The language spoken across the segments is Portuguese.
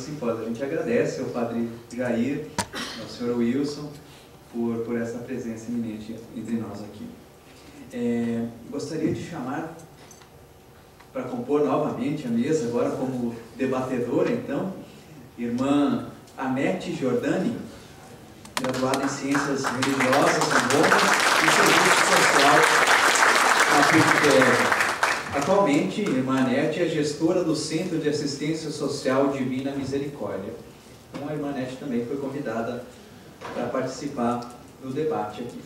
simpósio. A gente agradece ao Padre Jair, ao Sr. Wilson, por essa presença iminente entre nós aqui. Gostaria de chamar para compor novamente a mesa, agora como debatedora, então, irmã Anete Giordani, graduada em Ciências Religiosas em Roma e Serviço Social na PUC-PR. Atualmente, irmã Anete é gestora do Centro de Assistência Social Divina Misericórdia. Então, a irmã Anete também foi convidada para participar do debate aqui.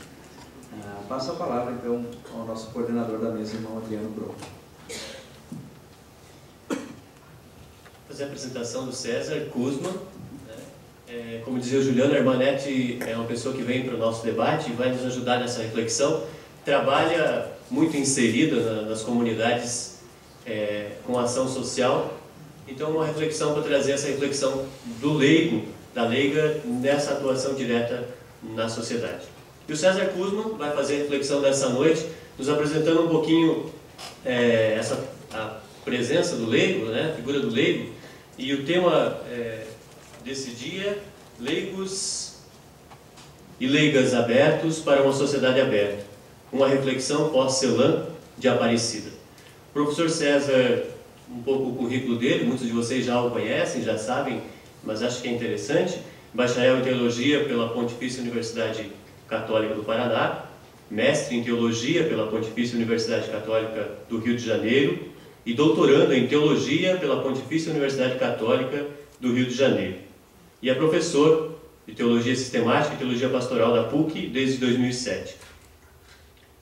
Passo a palavra, então, ao nosso coordenador da mesa, irmão Adriano Bronco. Fazer a apresentação do César Kuzma. Como dizia o Juliano, a irmã Anete é uma pessoa que vem para o nosso debate e vai nos ajudar nessa reflexão. Trabalha muito inserida nas comunidades com ação social. Então, uma reflexão para trazer essa reflexão do leigo, da leiga, nessa atuação direta na sociedade. E o César Kuzma vai fazer a reflexão dessa noite, nos apresentando um pouquinho a presença do leigo, né, a figura do leigo, e o tema desse dia, leigos e leigas abertos para uma sociedade aberta. Uma reflexão pós-Celan de Aparecida. O professor César, um pouco o currículo dele, muitos de vocês já o conhecem, já sabem, mas acho que é interessante. Bacharel em Teologia pela Pontifícia Universidade Católica do Paraná, mestre em Teologia pela Pontifícia Universidade Católica do Rio de Janeiro e doutorando em Teologia pela Pontifícia Universidade Católica do Rio de Janeiro. E é professor de Teologia Sistemática e Teologia Pastoral da PUC desde 2007.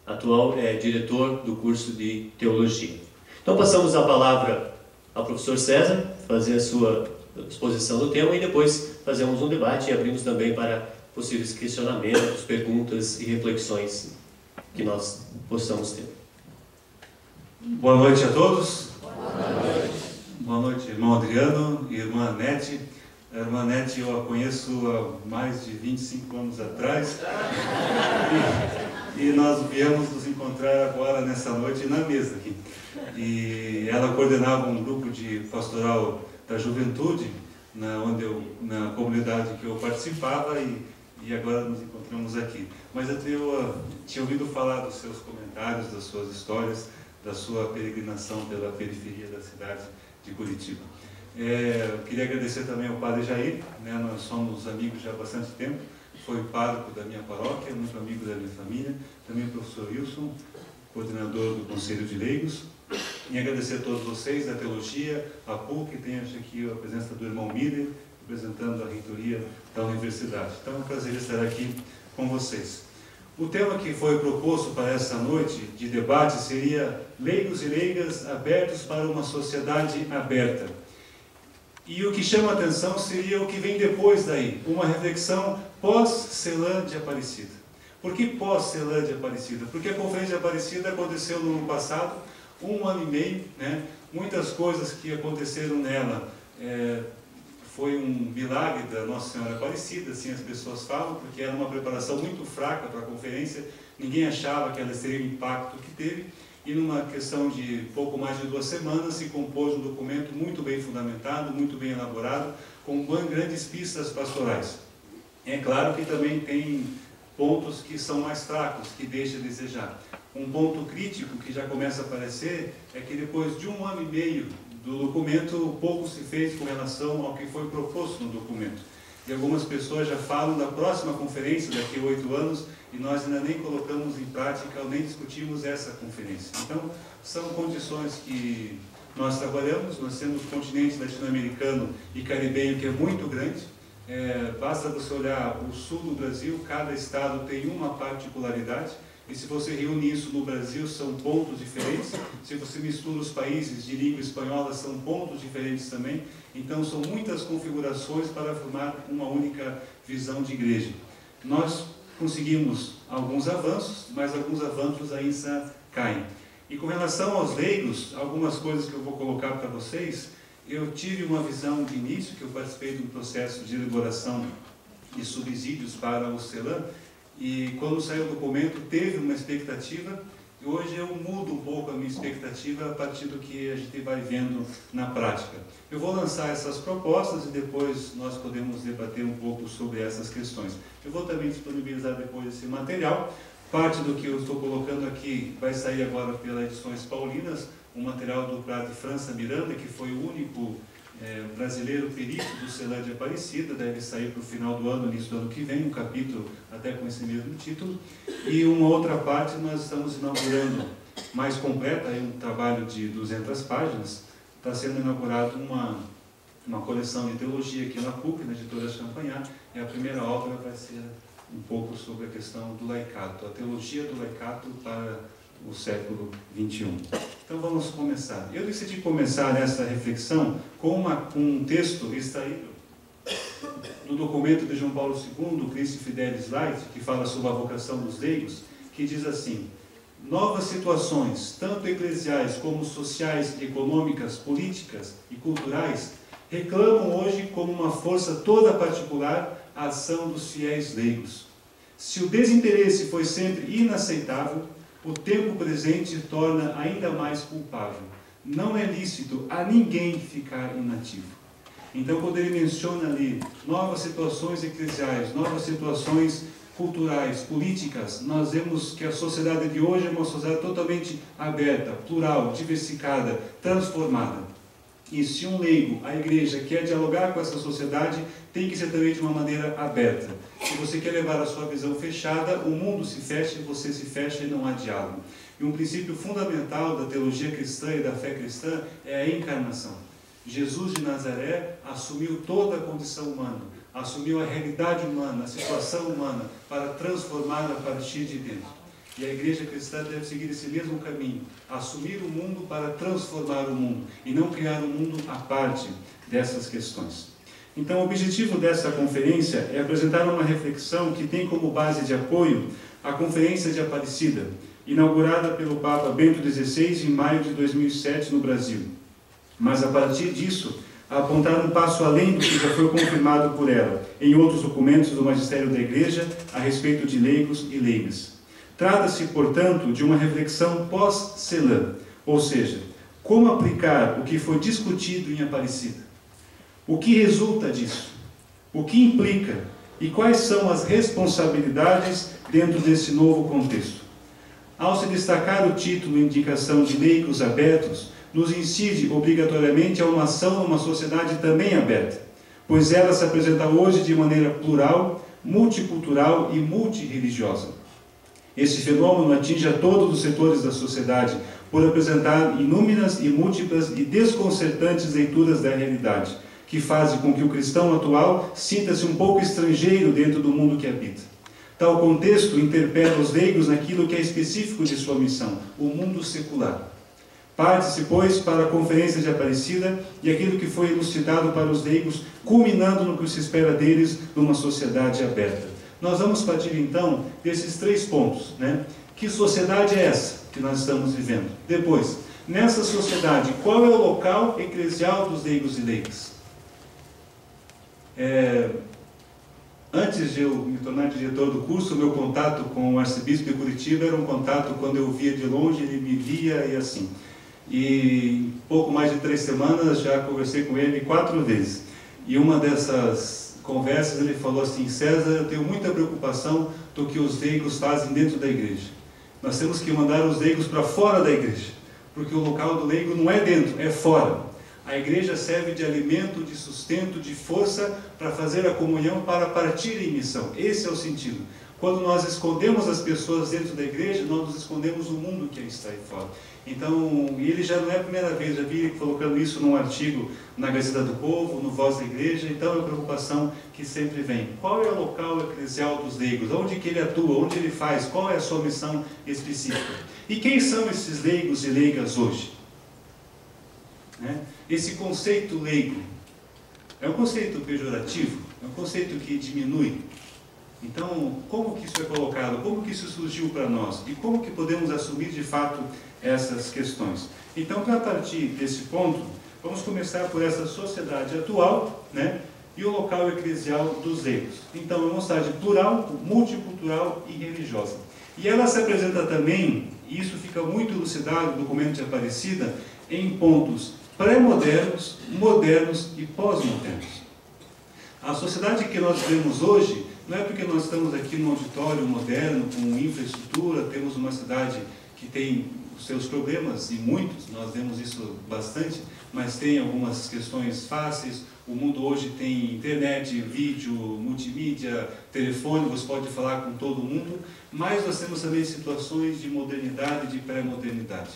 Atual diretor do curso de Teologia. Então passamos a palavra ao professor César, fazer a sua exposição do tema e depois fazemos um debate e abrimos também para possíveis questionamentos, perguntas e reflexões que nós possamos ter. Boa noite a todos. Boa noite. Boa noite, irmão Adriano e irmã Anete. A irmã Anete eu a conheço há mais de 25 anos atrás e nós viemos nos encontrar agora nessa noite na mesa aqui. E ela coordenava um grupo de pastoral da juventude na comunidade que eu participava e agora nos encontramos aqui. Mas eu tinha ouvido falar dos seus comentários, das suas histórias, da sua peregrinação pela periferia da cidade de Curitiba. Eu queria agradecer também ao Padre Jair, né? Nós somos amigos já há bastante tempo, foi pároco da minha paróquia, muito amigo da minha família, também o professor Wilson, coordenador do Conselho de Leigos, e agradecer a todos vocês da Teologia, a PUC, tem aqui a presença do irmão Miller, representando a reitoria da universidade. Então é um prazer estar aqui com vocês. O tema que foi proposto para essa noite de debate seria leigos e leigas abertos para uma sociedade aberta. E o que chama a atenção seria o que vem depois daí, uma reflexão pós-Celan de Aparecida. Por que pós-Celan de Aparecida? Porque a Conferência de Aparecida aconteceu no ano passado, 1 ano e meio, né? Muitas coisas que aconteceram nela foi um milagre da Nossa Senhora Aparecida, assim as pessoas falam, porque era uma preparação muito fraca para a conferência, ninguém achava que ela teria o impacto que teve, e numa questão de pouco mais de 2 semanas se compôs um documento muito bem fundamentado, muito bem elaborado, com grandes pistas pastorais. É claro que também tem pontos que são mais fracos, que deixam a desejar. Um ponto crítico que já começa a aparecer é que depois de 1 ano e meio do documento, pouco se fez com relação ao que foi proposto no documento. E algumas pessoas já falam da próxima conferência, daqui a 8 anos, e nós ainda nem colocamos em prática ou nem discutimos essa conferência. Então, são condições que nós trabalhamos, nós temos o continente latino-americano e caribenho que é muito grande. Basta você olhar o sul do Brasil, cada estado tem uma particularidade, e se você reúne isso no Brasil, são pontos diferentes. Se você mistura os países de língua espanhola, são pontos diferentes também. Então, são muitas configurações para formar uma única visão de igreja. Nós conseguimos alguns avanços, mas alguns avanços ainda caem. E com relação aos leigos, algumas coisas que eu vou colocar para vocês, eu tive uma visão de início, que eu participei de um processo de elaboração de subsídios para o CELAM, e quando saiu o documento, teve uma expectativa E hoje eu mudo um pouco a minha expectativa a partir do que a gente vai vendo na prática. Eu vou lançar essas propostas e depois nós podemos debater um pouco sobre essas questões. Eu vou também disponibilizar depois esse material. Parte do que eu estou colocando aqui vai sair agora pela Edições Paulinas, um material do Padre França Miranda, que foi o único brasileiro perito do CELAM de Aparecida, deve sair para o final do ano, início do ano que vem, um capítulo até com esse mesmo título. E uma outra parte nós estamos inaugurando mais completa, aí um trabalho de 200 páginas, está sendo inaugurado uma coleção de teologia aqui na PUC, na editora Champagnat, e a primeira obra vai ser um pouco sobre a questão do laicato, a teologia do laicato para o século XXI. Então vamos começar. Eu decidi começar essa reflexão com um texto extraído do documento de João Paulo II, Christi Fidelis Lait, que fala sobre a vocação dos leigos, que diz assim: novas situações, tanto eclesiais como sociais, econômicas, políticas e culturais, reclamam hoje como uma força toda particular a ação dos fiéis leigos. Se o desinteresse foi sempre inaceitável, o tempo presente torna ainda mais culpável. Não é lícito a ninguém ficar inativo. Então, quando ele menciona ali novas situações eclesiais, novas situações culturais, políticas, nós vemos que a sociedade de hoje é uma sociedade totalmente aberta, plural, diversificada, transformada. E se um leigo, a igreja, quer dialogar com essa sociedade, tem que ser também de uma maneira aberta. Se você quer levar a sua visão fechada, o mundo se fecha e você se fecha e não há diálogo. E um princípio fundamental da teologia cristã e da fé cristã é a encarnação. Jesus de Nazaré assumiu toda a condição humana, assumiu a realidade humana, a situação humana, para transformá-la a partir de dentro. E a igreja cristã deve seguir esse mesmo caminho, assumir o mundo para transformar o mundo, e não criar um mundo à parte dessas questões. Então, o objetivo dessa conferência é apresentar uma reflexão que tem como base de apoio a Conferência de Aparecida, inaugurada pelo Papa Bento XVI em maio de 2007 no Brasil. Mas, a partir disso, apontar um passo além do que já foi confirmado por ela em outros documentos do Magistério da Igreja a respeito de leigos e leigas. Trata-se, portanto, de uma reflexão pós-CELAM, ou seja, como aplicar o que foi discutido em Aparecida. O que resulta disso? O que implica? E quais são as responsabilidades dentro desse novo contexto? Ao se destacar o título Indicação de Leigos Abertos, nos incide obrigatoriamente a uma ação numa sociedade também aberta, pois ela se apresenta hoje de maneira plural, multicultural e multirreligiosa. Esse fenômeno atinge a todos os setores da sociedade, por apresentar inúmeras e múltiplas e desconcertantes leituras da realidade, que fazem com que o cristão atual sinta-se um pouco estrangeiro dentro do mundo que habita. Tal contexto interpela os leigos naquilo que é específico de sua missão, o mundo secular. Parte-se, pois, para a Conferência de Aparecida e aquilo que foi elucidado para os leigos, culminando no que se espera deles numa sociedade aberta. Nós vamos partir, então, desses 3 pontos, né? Que sociedade é essa que nós estamos vivendo? Depois, nessa sociedade, qual é o local eclesial dos leigos e leigas? Antes de eu me tornar diretor do curso, o meu contato com o arcebispo de Curitiba era um contato quando eu via de longe, ele me via e assim. E em pouco mais de 3 semanas já conversei com ele 4 vezes. E uma dessas conversas ele falou assim: César, eu tenho muita preocupação do que os leigos fazem dentro da igreja. Nós temos que mandar os leigos para fora da igreja, porque o local do leigo não é dentro, é fora. A igreja serve de alimento, de sustento, de força para fazer a comunhão, para partir em missão. Esse é o sentido. Quando nós escondemos as pessoas dentro da igreja, nós nos escondemos o mundo que está aí fora. Então, e ele já não é a primeira vez, já vi ele colocando isso num artigo na Gazeta do Povo, no Voz da Igreja. Então é uma preocupação que sempre vem. Qual é o local eclesial dos leigos? Onde que ele atua? Onde ele faz? Qual é a sua missão específica? E quem são esses leigos e leigas hoje? Esse conceito leigo é um conceito pejorativo? É um conceito que diminui? Então, como que isso é colocado? Como que isso surgiu para nós? E como que podemos assumir de fato essas questões? Então, para partir desse ponto, vamos começar por essa sociedade atual, né? E o local eclesial dos leigos. Então, é uma sociedade plural, multicultural e religiosa. E ela se apresenta também, e isso fica muito elucidado no documento de Aparecida, em pontos pré-modernos, modernos e pós-modernos. A sociedade que nós vivemos hoje, não é porque nós estamos aqui num auditório moderno, com infraestrutura, temos uma cidade que tem os seus problemas, e muitos, nós vemos isso bastante, mas tem algumas questões fáceis. O mundo hoje tem internet, vídeo, multimídia, telefone, você pode falar com todo mundo, mas nós temos também situações de modernidade e de pré-modernidade.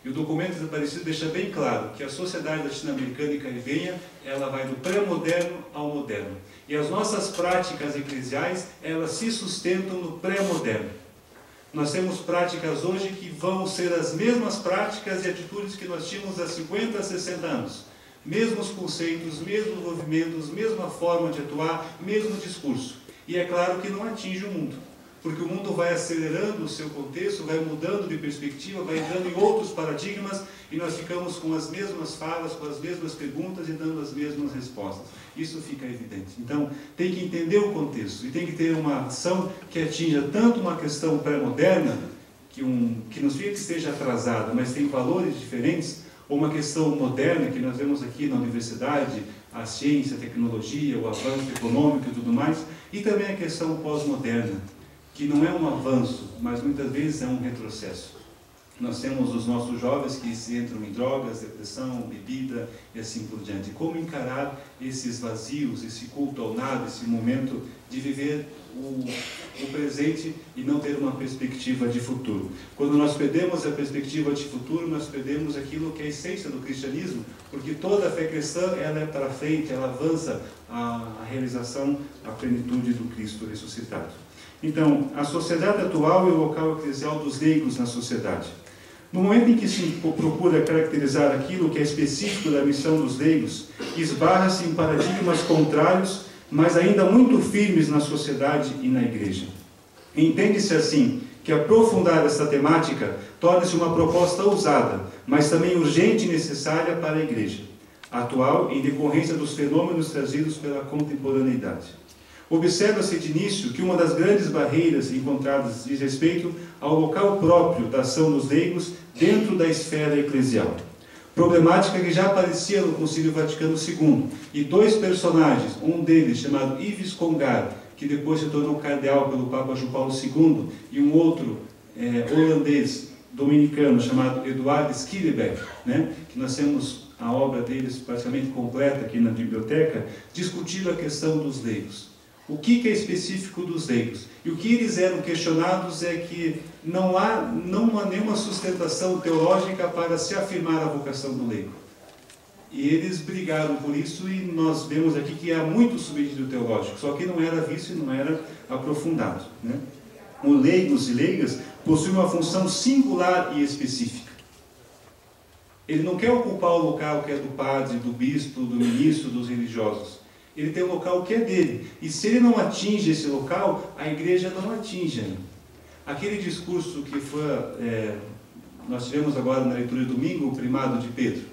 E o documento de Aparecida deixa bem claro que a sociedade latino-americana e caribenha, ela vai do pré-moderno ao moderno. E as nossas práticas eclesiais, elas se sustentam no pré-moderno. Nós temos práticas hoje que vão ser as mesmas práticas e atitudes que nós tínhamos há 50, 60 anos. Mesmos conceitos, mesmos movimentos, mesma forma de atuar, mesmo discurso. E é claro que não atinge o mundo, porque o mundo vai acelerando o seu contexto, vai mudando de perspectiva, vai entrando em outros paradigmas, e nós ficamos com as mesmas falas, com as mesmas perguntas e dando as mesmas respostas. Isso fica evidente. Então, tem que entender o contexto, e tem que ter uma ação que atinja tanto uma questão pré-moderna, que nos fica que esteja atrasada, mas tem valores diferentes, ou uma questão moderna, que nós vemos aqui na universidade, a ciência, a tecnologia, o avanço econômico e tudo mais, e também a questão pós-moderna, que não é um avanço, mas muitas vezes é um retrocesso. Nós temos os nossos jovens que se entram em drogas, depressão, bebida e assim por diante. Como encarar esses vazios, esse culto ao nada, esse momento de viver o presente e não ter uma perspectiva de futuro. Quando nós perdemos a perspectiva de futuro, nós perdemos aquilo que é a essência do cristianismo, porque toda a fé cristã, ela é para frente, ela avança a realização, a plenitude do Cristo ressuscitado. Então, a sociedade atual é o local eclesial dos leigos na sociedade. No momento em que se procura caracterizar aquilo que é específico da missão dos leigos, esbarra-se em paradigmas contrários, mas ainda muito firmes na sociedade e na igreja. Entende-se assim que aprofundar essa temática torna-se uma proposta ousada, mas também urgente e necessária para a igreja atual, em decorrência dos fenômenos trazidos pela contemporaneidade. Observa-se de início que uma das grandes barreiras encontradas diz respeito ao local próprio da ação dos leigos dentro da esfera eclesial. Problemática que já aparecia no Concílio Vaticano II, e dois personagens, um deles chamado Yves Congar, que depois se tornou cardeal pelo Papa João Paulo II, e um outro holandês, dominicano, chamado Eduard Schillebeck, que nós temos a obra deles praticamente completa aqui na biblioteca, discutindo a questão dos leigos. O que é específico dos leigos? E o que eles eram questionados é que não há nenhuma sustentação teológica para se afirmar a vocação do leigo. E eles brigaram por isso, e nós vemos aqui que há muito subsídio teológico, só que não era visto e não era aprofundado. Os leigos e leigas possuem uma função singular e específica. Ele não quer ocupar o local que é do padre, do bispo, do ministro, dos religiosos. Ele tem um local que é dele. E se ele não atinge esse local, a igreja não atinge. Aquele discurso que foi, nós tivemos agora na leitura de domingo, o primado de Pedro.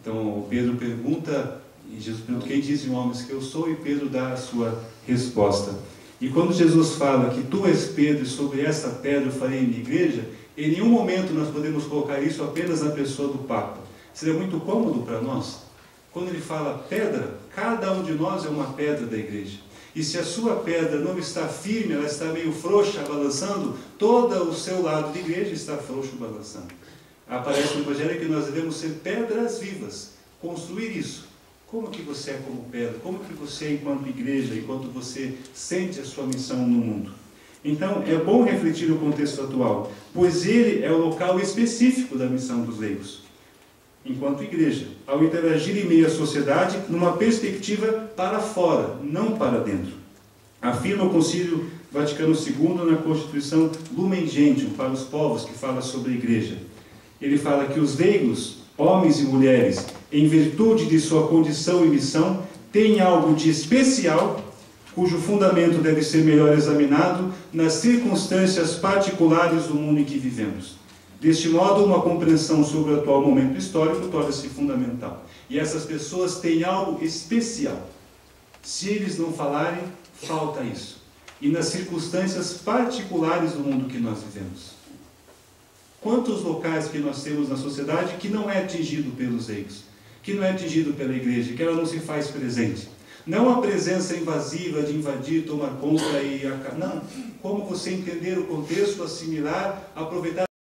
Então, Pedro pergunta, e Jesus pergunta, quem dizem homens que eu sou? E Pedro dá a sua resposta. E quando Jesus fala que tu és Pedro e sobre essa pedra eu farei minha igreja, em nenhum momento nós podemos colocar isso apenas na pessoa do Papa. Seria muito cômodo para nós. Quando ele fala pedra, cada um de nós é uma pedra da igreja. E se a sua pedra não está firme, ela está meio frouxa, balançando, todo o seu lado de igreja está frouxo, balançando. Aparece no Evangelho que nós devemos ser pedras vivas, construir isso. Como que você é como pedra? Como que você é enquanto igreja, enquanto você sente a sua missão no mundo? Então, é bom refletir o contexto atual, pois ele é o local específico da missão dos leigos. Enquanto igreja, ao interagir em meio à sociedade, numa perspectiva para fora, não para dentro. Afirma o Concílio Vaticano II na Constituição Lumen Gentium, para os povos, que fala sobre a igreja. Ele fala que os leigos, homens e mulheres, em virtude de sua condição e missão, têm algo de especial, cujo fundamento deve ser melhor examinado nas circunstâncias particulares do mundo em que vivemos. Deste modo, uma compreensão sobre o atual momento histórico torna-se fundamental. E essas pessoas têm algo especial. Se eles não falarem, falta isso. e nas circunstâncias particulares do mundo que nós vivemos. Quantos locais que nós temos na sociedade que não é atingido pelos leigos, que não é atingido pela igreja, que ela não se faz presente? Não a presença invasiva de invadir, tomar conta e... Não, como você entender o contexto, assimilar, aproveitar